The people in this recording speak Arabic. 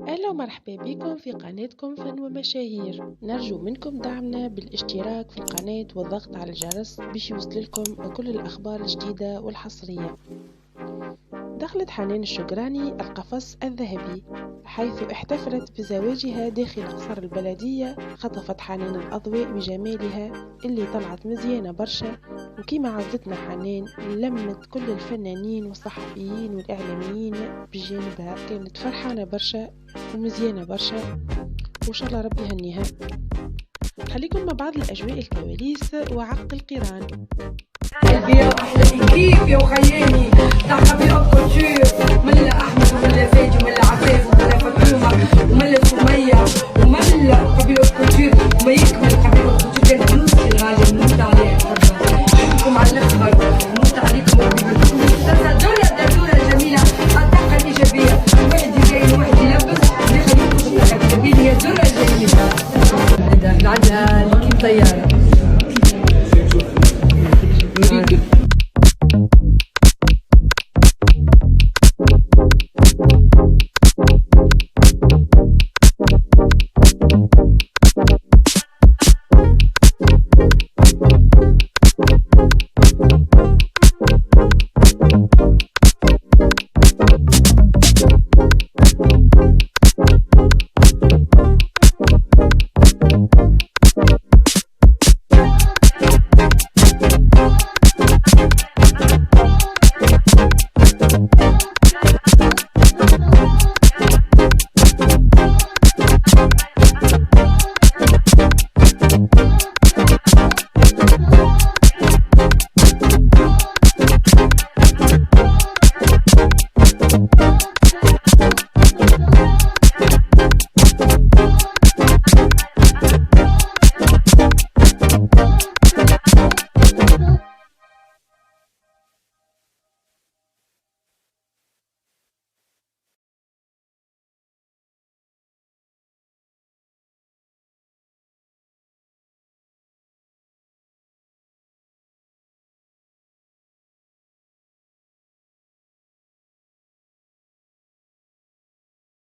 أهلا ومرحبا بكم في قناتكم فن ومشاهير. نرجو منكم دعمنا بالاشتراك في القناة والضغط على الجرس باش يوصلكم كل الأخبار الجديدة والحصرية. دخلت حنان الشقراني القفص الذهبي، حيث احتفلت بزواجها داخل قصر البلدية. خطفت حنان الأضواء بجمالها اللي طلعت مزيانة برشا، وكما عودتنا حنان لمت كل الفنانين والصحفيين والإعلاميين بجانبها. كانت فرحانة برشا ومزيانة برشا، وإن شاء الله ربي يهنيها. خليكم مع بعض الأجواء الكواليس وعق القران. يا احلى كيف يا وخياني تحت بأب كولتور من احمد ولا فاجي ولا عفاف